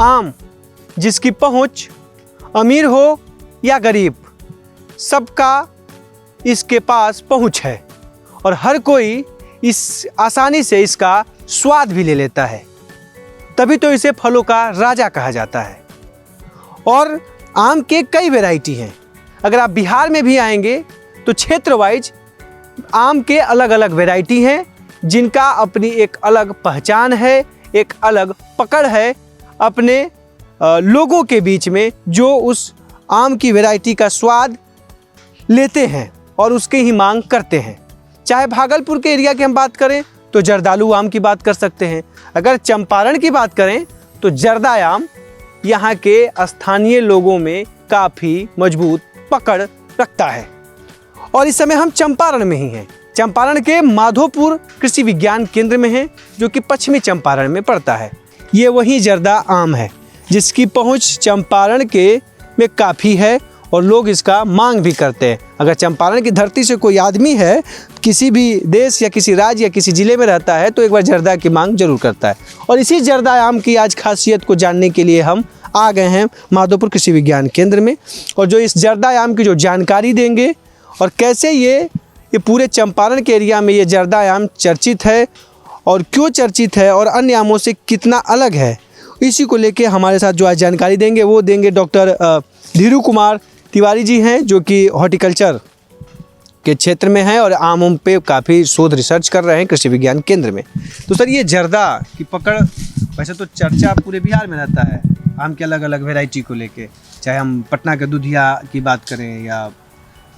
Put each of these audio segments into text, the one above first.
आम जिसकी पहुंच अमीर हो या गरीब, सबका इसके पास पहुंच है और हर कोई इस आसानी से इसका स्वाद भी ले लेता है। तभी तो इसे फलों का राजा कहा जाता है। और आम के कई वैरायटी हैं। अगर आप बिहार में भी आएंगे तो क्षेत्र वाइज आम के अलग अलग वैरायटी हैं, जिनका अपनी एक अलग पहचान है, एक अलग पकड़ है अपने लोगों के बीच में, जो उस आम की वैरायटी का स्वाद लेते हैं और उसकी ही मांग करते हैं। चाहे भागलपुर के एरिया की हम बात करें तो जर्दालू आम की बात कर सकते हैं। अगर चंपारण की बात करें तो जर्दा आम यहाँ के स्थानीय लोगों में काफ़ी मजबूत पकड़ रखता है। और इस समय हम चंपारण में ही हैं। चंपारण के माधोपुर कृषि विज्ञान केंद्र में हैं, जो कि पश्चिमी चंपारण में पड़ता है। ये वही जर्दा आम है जिसकी पहुँच चंपारण के में काफ़ी है और लोग इसका मांग भी करते हैं। अगर चंपारण की धरती से कोई आदमी है, किसी भी देश या किसी राज्य या किसी ज़िले में रहता है, तो एक बार जर्दा की मांग जरूर करता है। और इसी जर्दा आम की आज खासियत को जानने के लिए हम आ गए हैं माधोपुर कृषि विज्ञान केंद्र में, और जो इस जर्दा आम की जो जानकारी देंगे और कैसे ये पूरे चंपारण के एरिया में ये जर्दा आम चर्चित है और क्यों चर्चित है और अन्य आमों से कितना अलग है, इसी को लेके हमारे साथ जो आज जानकारी देंगे वो देंगे डॉक्टर धीरू कुमार तिवारी जी हैं, जो कि हॉर्टिकल्चर के क्षेत्र में हैं और आमों पे काफ़ी शोध रिसर्च कर रहे हैं कृषि विज्ञान केंद्र में। तो सर, ये जर्दा की पकड़ वैसे तो चर्चा पूरे बिहार में रहता है आम के अलग अलग वैरायटी को लेके, चाहे हम पटना के दुधिया की बात करें या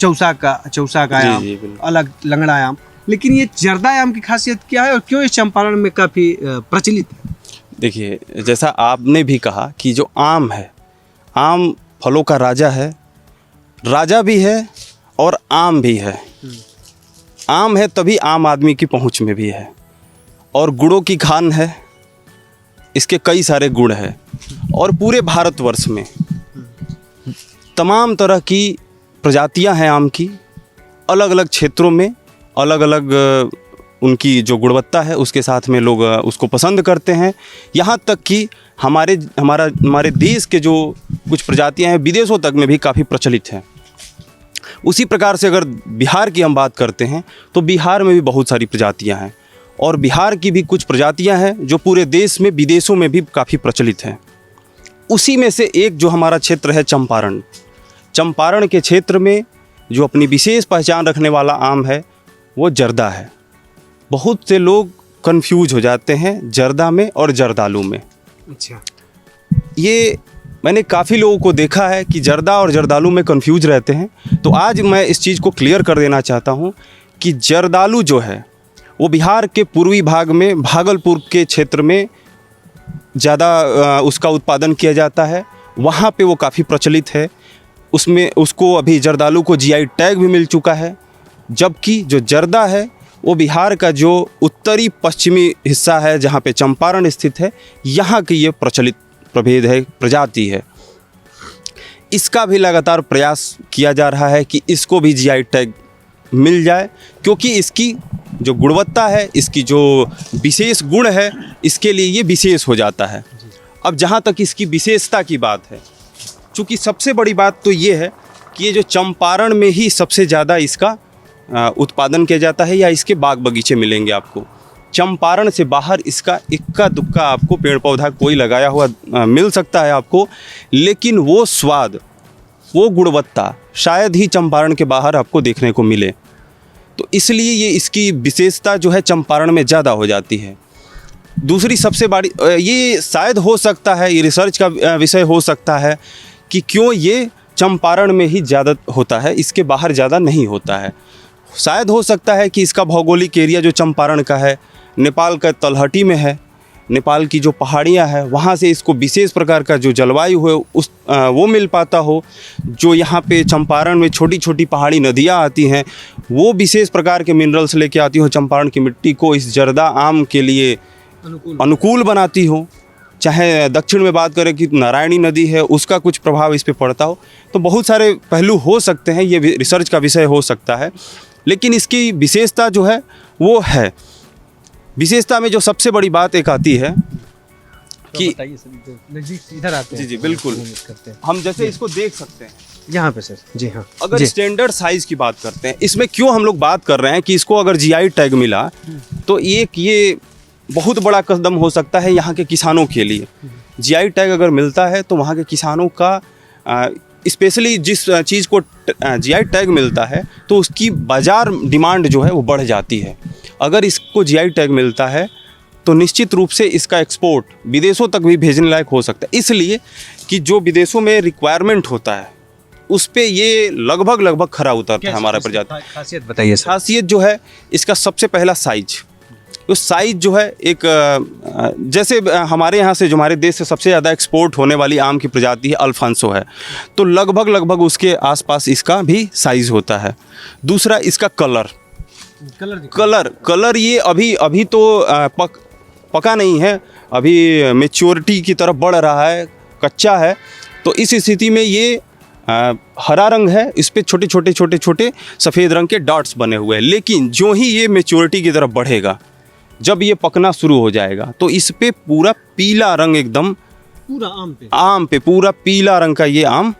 चौसा का आम, अलग लंगड़ा आम, लेकिन ये जर्दा आम की खासियत क्या है और क्यों इस चंपारण में काफ़ी प्रचलित है? देखिए, जैसा आपने भी कहा कि जो आम है, आम फलों का राजा है, राजा भी है और आम भी है। आम है तभी आम आदमी की पहुंच में भी है, और गुणों की खान है, इसके कई सारे गुण हैं। और पूरे भारतवर्ष में तमाम तरह की प्रजातियां हैं आम की, अलग अलग क्षेत्रों में अलग अलग उनकी जो गुणवत्ता है उसके साथ में लोग उसको पसंद करते हैं। यहाँ तक कि हमारे देश के जो कुछ प्रजातियां हैं विदेशों तक में भी काफ़ी प्रचलित हैं। उसी प्रकार से अगर बिहार की हम बात करते हैं तो बिहार में भी बहुत सारी प्रजातियां हैं, और बिहार की भी कुछ प्रजातियां हैं जो पूरे देश में विदेशों में भी काफ़ी प्रचलित हैं। उसी में से एक जो हमारा क्षेत्र है चंपारण, चंपारण के क्षेत्र में जो अपनी विशेष पहचान रखने वाला आम है वो जर्दा है। बहुत से लोग कंफ्यूज हो जाते हैं जर्दा में और जर्दालू में। अच्छा, ये मैंने काफ़ी लोगों को देखा है कि जर्दा और जर्दालू में कंफ्यूज रहते हैं। तो आज मैं इस चीज़ को क्लियर कर देना चाहता हूँ कि जर्दालू जो है वो बिहार के पूर्वी भाग में भागलपुर के क्षेत्र में ज़्यादा उसका उत्पादन किया जाता है, वहाँ पे वो काफ़ी प्रचलित है। उसमें उसको अभी जर्दालू को जीआई टैग भी मिल चुका है। जबकि जो जर्दा है वो बिहार का जो उत्तरी पश्चिमी हिस्सा है जहाँ पे चंपारण स्थित है, यहाँ की ये प्रचलित प्रभेद है, प्रजाति है। इसका भी लगातार प्रयास किया जा रहा है कि इसको भी जीआई टैग मिल जाए, क्योंकि इसकी जो गुणवत्ता है, इसकी जो विशेष गुण है, इसके लिए ये विशेष हो जाता है। अब जहाँ तक इसकी विशेषता की बात है, चूँकि सबसे बड़ी बात तो ये है कि ये जो चंपारण में ही सबसे ज़्यादा इसका उत्पादन किया जाता है, या इसके बाग बगीचे मिलेंगे आपको। चंपारण से बाहर इसका इक्का दुक्का आपको पेड़ पौधा कोई लगाया हुआ मिल सकता है आपको, लेकिन वो स्वाद, वो गुणवत्ता शायद ही चंपारण के बाहर आपको देखने को मिले। तो इसलिए ये इसकी विशेषता जो है चंपारण में ज़्यादा हो जाती है। दूसरी सबसे बड़ी ये शायद हो सकता है, ये रिसर्च का विषय हो सकता है कि क्यों ये चंपारण में ही ज़्यादा होता है, इसके बाहर ज़्यादा नहीं होता है। शायद हो सकता है कि इसका भौगोलिक एरिया जो चंपारण का है नेपाल का तलहटी में है, नेपाल की जो पहाड़ियाँ हैं वहाँ से इसको विशेष प्रकार का जो जलवायु है वो मिल पाता हो। जो यहाँ पे चंपारण में छोटी छोटी पहाड़ी नदियाँ आती हैं वो विशेष प्रकार के मिनरल्स लेके आती हो, चंपारण की मिट्टी को इस जर्दा आम के लिए अनुकूल बनाती हो। चाहे दक्षिण में बात करें कि नारायणी नदी है, उसका कुछ प्रभाव इस पे पड़ता हो। तो बहुत सारे पहलू हो सकते हैं, ये रिसर्च का विषय हो सकता है। लेकिन इसकी विशेषता जो है वो है, विशेषता में जो सबसे बड़ी बात एक आती है कि बताइए सर, जो नजदीक इधर आते हैं जी, बिल्कुल। करते हैं हम जैसे इसको देख सकते हैं, यहाँ पे सर। जी हाँ, अगर जी। स्टैंडर्ड साइज की बात करते हैं, इसमें क्यों हम लोग बात कर रहे हैं कि इसको अगर जीआई टैग मिला तो एक ये बहुत बड़ा कदम हो सकता है यहाँ के किसानों के लिए। जीआई टैग अगर मिलता है तो वहाँ के किसानों का स्पेशली जिस चीज़ को जीआई टैग मिलता है तो उसकी बाज़ार डिमांड जो है वो बढ़ जाती है। अगर इसको जीआई टैग मिलता है तो निश्चित रूप से इसका एक्सपोर्ट विदेशों तक भी भेजने लायक हो सकता है, इसलिए कि जो विदेशों में रिक्वायरमेंट होता है उस पे ये लगभग खरा उतरता है हमारा प्रजाति। खासियत बताइए सर। खासियत जो है इसका सबसे पहला साइज, उस साइज जो है एक जैसे हमारे यहाँ से जो हमारे देश से सबसे ज़्यादा एक्सपोर्ट होने वाली आम की प्रजाति है अल्फांसो है, तो लगभग उसके आसपास इसका भी साइज होता है। दूसरा इसका कलर ये अभी तो पका नहीं है, अभी मेच्योरिटी की तरफ बढ़ रहा है, कच्चा है, तो इस स्थिति में ये हरा रंग है, इस पे छोटे सफ़ेद रंग के डॉट्स बने हुए हैं। लेकिन जो ही ये मेच्योरिटी की तरफ बढ़ेगा, जब ये पकना शुरू हो जाएगा तो इस पे पूरा पीला रंग, एकदम पूरा आम पे पूरा पीला रंग का ये आम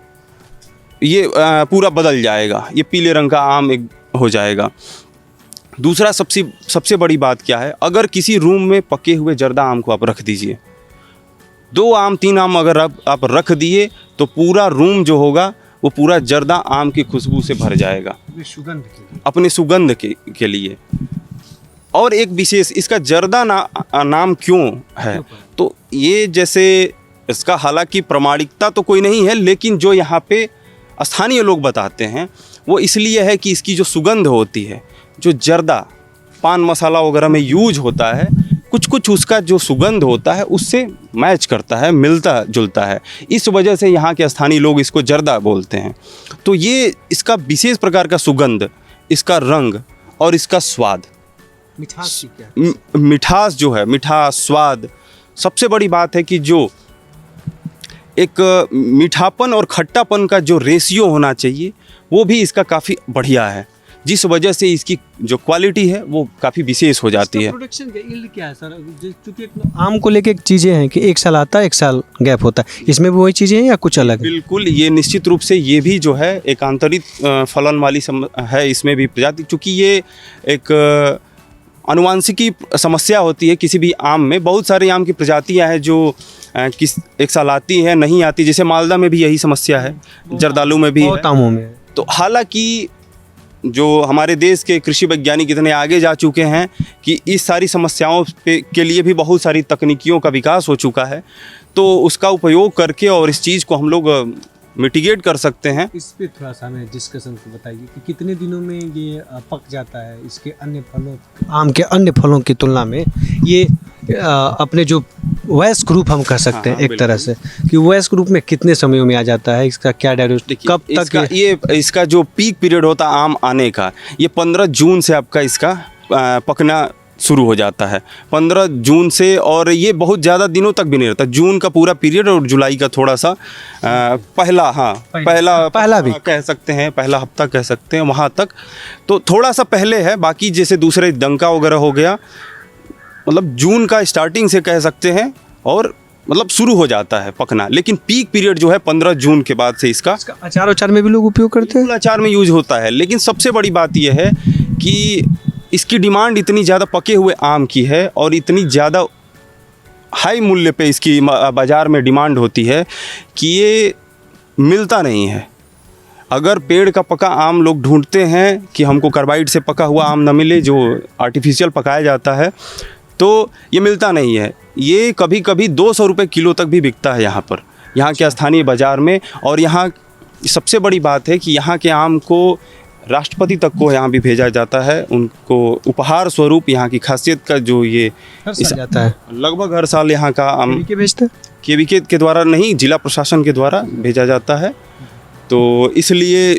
ये पूरा बदल जाएगा, ये पीले रंग का आम एक हो जाएगा। दूसरा सबसे बड़ी बात क्या है, अगर किसी रूम में पके हुए जर्दा आम को आप रख दीजिए, 2 आम 3 आम अगर आप रख दिए तो पूरा रूम जो होगा वो पूरा जर्दा आम की खुशबू से भर जाएगा, अपने सुगंध के लिए। और एक विशेष इसका जर्दा नाम क्यों है, तो ये जैसे इसका हालांकि प्रामाणिकता तो कोई नहीं है, लेकिन जो यहाँ पे स्थानीय लोग बताते हैं वो इसलिए है कि इसकी जो सुगंध होती है, जो जर्दा पान मसाला वगैरह में यूज होता है, कुछ उसका जो सुगंध होता है उससे मैच करता है, मिलता जुलता है। इस वजह से यहाँ के स्थानीय लोग इसको जर्दा बोलते हैं। तो ये इसका विशेष प्रकार का सुगंध, इसका रंग और इसका स्वाद, मिठास जो है, मिठास स्वाद, सबसे बड़ी बात है कि जो एक मीठापन और खट्टापन का जो रेशियो होना चाहिए वो भी इसका काफ़ी बढ़िया है, जिस वजह से इसकी जो क्वालिटी है वो काफ़ी विशेष हो जाती है। प्रोडक्शन का यील्ड क्या है सर? क्योंकि आम को लेके चीज़ें हैं कि 1 साल आता है 1 साल गैप होता है, इसमें भी वही चीज़ें हैं या कुछ अलग है? बिल्कुल, ये निश्चित रूप से ये भी जो है एक आंतरिक फलन वाली है इसमें भी प्रजाति, क्योंकि ये एक आनुवांशिकी समस्या होती है किसी भी आम में। बहुत सारे आम की प्रजातियां हैं जो किस 1 साल आती है नहीं आती, जैसे मालदा में भी यही समस्या है, जर्दालू में भी है। बहुत आमों में। तो हालांकि जो हमारे देश के कृषि वैज्ञानिक इतने आगे जा चुके हैं कि इस सारी समस्याओं के लिए भी बहुत सारी तकनीकियों का विकास हो चुका है, तो उसका उपयोग करके और इस चीज़ को हम लोग मिटिगेट कर सकते हैं। इस पे थोड़ा सा हमें डिस्कशन बताइए कि कितने दिनों में ये पक जाता है, इसके अन्य फलों, आम के अन्य फलों की तुलना में ये अपने जो वयस्क ग्रुप हम कह सकते हैं एक तरह से, कि वयस्क ग्रुप में कितने समयों में आ जाता है, इसका क्या ड्यूरेशन, कब तक इसका जो पीक पीरियड होता है आम आने का, ये 15 जून से आपका इसका पकना शुरू हो जाता है, 15 जून से, और ये बहुत ज़्यादा दिनों तक भी नहीं रहता। जून का पूरा पीरियड और जुलाई का थोड़ा सा पहला भी कह सकते हैं, पहला हफ्ता कह सकते हैं, वहाँ तक तो थोड़ा सा पहले है। बाकी जैसे दूसरे डंका वगैरह हो गया, मतलब जून का स्टार्टिंग से कह सकते हैं और मतलब शुरू हो जाता है पकना, लेकिन पीक पीरियड जो है 15 जून के बाद से इसका अचार में भी लोग उपयोग करते हैं, अचार में यूज होता है। लेकिन सबसे बड़ी बात यह है कि इसकी डिमांड इतनी ज़्यादा पके हुए आम की है और इतनी ज़्यादा हाई मूल्य पे इसकी बाज़ार में डिमांड होती है कि ये मिलता नहीं है। अगर पेड़ का पका आम लोग ढूंढते हैं कि हमको कार्बाइड से पका हुआ आम न मिले, जो आर्टिफिशियल पकाया जाता है, तो ये मिलता नहीं है। ये कभी कभी 200 रुपये किलो तक भी बिकता है यहाँ के स्थानीय बाज़ार में। और यहाँ सबसे बड़ी बात है कि यहाँ के आम को राष्ट्रपति तक को यहाँ भी भेजा जाता है, उनको उपहार स्वरूप। यहाँ की खासियत का जो ये जाता है, लगभग हर साल यहाँ का आम भेजते हैं, केवीके के द्वारा नहीं, जिला प्रशासन के द्वारा भेजा जाता है, तो इसलिए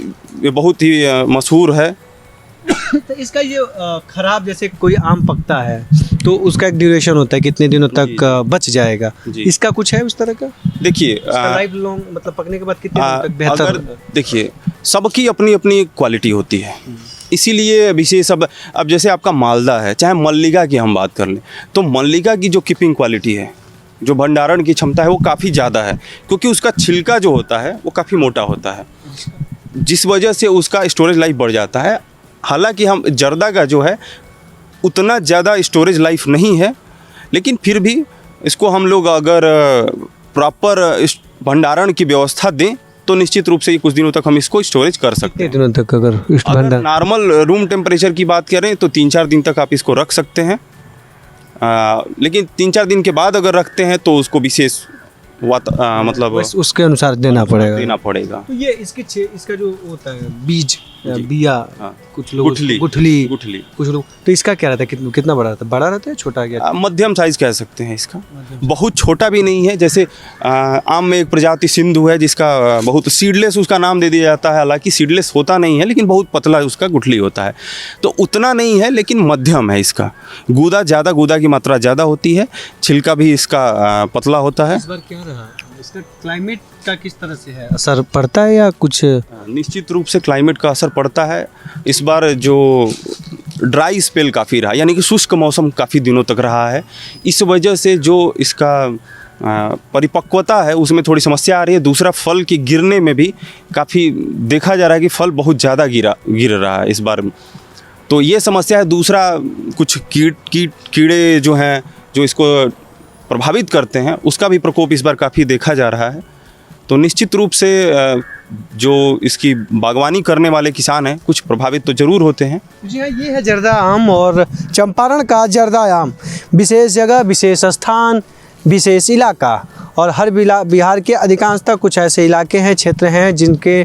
ये बहुत ही मशहूर है। तो इसका ये खराब, जैसे कोई आम पकता है तो उसका एक ड्यूरेशन होता है, कितने दिनों तक बच जाएगा, इसका कुछ है उस तरह का? देखिए लाइफ लॉन्ग, मतलब पकने के बाद कितने दिनों तक बेहतर? देखिए, सबकी अपनी अपनी क्वालिटी होती है, इसीलिए विशेष अब जैसे आपका मालदा है, चाहे मल्लिका की हम बात कर लें, तो मल्लिका की जो कीपिंग क्वालिटी है जो भंडारण की क्षमता है वो काफ़ी ज़्यादा है, क्योंकि उसका छिलका जो होता है वो काफ़ी मोटा होता है, जिस वजह से उसका स्टोरेज लाइफ बढ़ जाता है। हालांकि हम जर्दा का जो है उतना ज़्यादा स्टोरेज लाइफ नहीं है, लेकिन फिर भी इसको हम लोग अगर प्रॉपर भंडारण की व्यवस्था दें तो निश्चित रूप से ये कुछ दिनों तक हम इसको स्टोरेज कर सकते हैं। दिनों तक अगर अगर नॉर्मल रूम टेम्परेचर की बात करें तो 3-4 दिन तक आप इसको रख सकते हैं, लेकिन 3-4 दिन के बाद अगर रखते हैं तो उसको विशेष मतलब उसके अनुसार देना पड़ेगा। तो ये इसका जो होता है बीज बिया, हाँ। कुछ लोग गुठली कुछ लोग, तो इसका क्या रहता है, कितना बड़ा रहता है, बड़ा रहता है छोटा क्या? मध्यम साइज कह सकते हैं इसका, बहुत छोटा भी नहीं है। जैसे आम में एक प्रजाति सिंधु है जिसका बहुत सीडलेस उसका नाम दे दिया जाता है, हालांकि सीडलेस होता नहीं है, लेकिन बहुत पतला उसका गुठली होता है, तो उतना नहीं है लेकिन मध्यम है इसका। गूदा की मात्रा ज़्यादा होती है, छिलका भी इसका पतला होता है। इस बार क्या रहा इसका, क्लाइमेट का किस तरह से है, असर पड़ता है या कुछ? निश्चित रूप से क्लाइमेट का असर पड़ता है। इस बार जो ड्राई स्पेल काफ़ी रहा, यानी कि शुष्क मौसम काफ़ी दिनों तक रहा है, इस वजह से जो इसका परिपक्वता है उसमें थोड़ी समस्या आ रही है। दूसरा, फल के गिरने में भी काफ़ी देखा जा रहा है कि फल बहुत ज़्यादा गिर रहा है इस बार, तो ये समस्या है। दूसरा, कुछ कीड़े जो हैं जो इसको प्रभावित करते हैं, उसका भी प्रकोप इस बार काफ़ी देखा जा रहा है। तो निश्चित रूप से जो इसकी बागवानी करने वाले किसान हैं कुछ प्रभावित तो ज़रूर होते हैं। जी हाँ, ये है जर्दा आम और चंपारण का जर्दा आम। विशेष जगह, विशेष स्थान, विशेष इलाका, और हर बिहार के अधिकांशतः कुछ ऐसे इलाके हैं, क्षेत्र हैं जिनके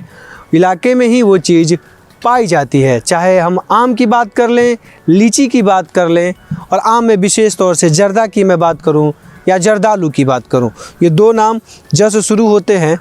इलाके में ही वो चीज़ पाई जाती है। चाहे हम आम की बात कर लें, लीची की बात कर लें, और आम में विशेष तौर से जर्दा की मैं बात करूं या जर्दालू की बात करूं, ये दो नाम जैसे शुरू होते हैं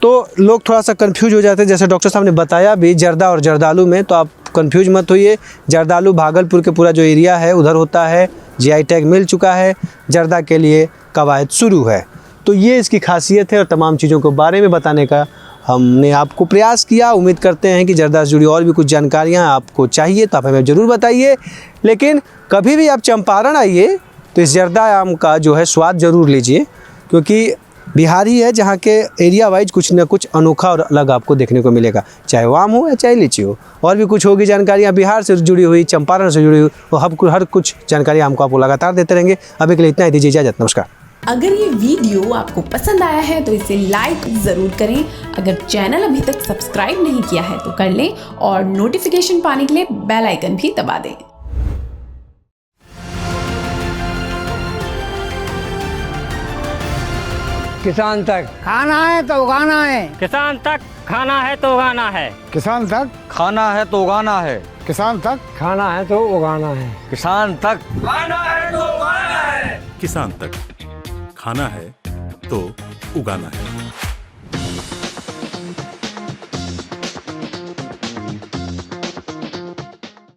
तो लोग थोड़ा सा कंफ्यूज हो जाते हैं। जैसे डॉक्टर साहब ने बताया भी जर्दा और जर्दालू में, तो आप कंफ्यूज मत होइए। जर्दालू भागलपुर के पूरा जो एरिया है उधर होता है, जीआई टैग मिल चुका है, जर्दा के लिए कवायद शुरू है। तो ये इसकी खासियत है, और तमाम चीज़ों के बारे में बताने का हमने आपको प्रयास किया। उम्मीद करते हैं कि जर्दा से जुड़ी और भी कुछ जानकारियाँ आपको चाहिए तो आप हमें ज़रूर बताइए। लेकिन कभी भी आप चंपारण आइए तो इस जर्दा आम का जो है स्वाद ज़रूर लीजिए, क्योंकि बिहार ही है जहाँ के एरिया वाइज कुछ न कुछ अनोखा और अलग आपको देखने को मिलेगा, चाहे वो आम हो या चाहे लीची हो। और भी कुछ होगी जानकारियाँ बिहार से जुड़ी हुई, चंपारण से जुड़ी हुई, वो हर कुछ जानकारी हमको आपको लगातार देते रहेंगे। अभी के लिए इतना ही, दीजिए इजाज़त, नमस्कार। अगर ये वीडियो आपको पसंद आया है तो इसे लाइक ज़रूर करें। अगर चैनल अभी तक सब्सक्राइब नहीं किया है तो कर लें, और नोटिफिकेशन पाने के लिए बेल आइकन भी दबा दें। किसान तक खाना है तो उगाना है, किसान तक खाना है तो उगाना है, किसान तक खाना है तो उगाना है, किसान तक खाना है तो उगाना है, किसान तक खाना है तो उगाना है, किसान तक खाना है तो उगाना है।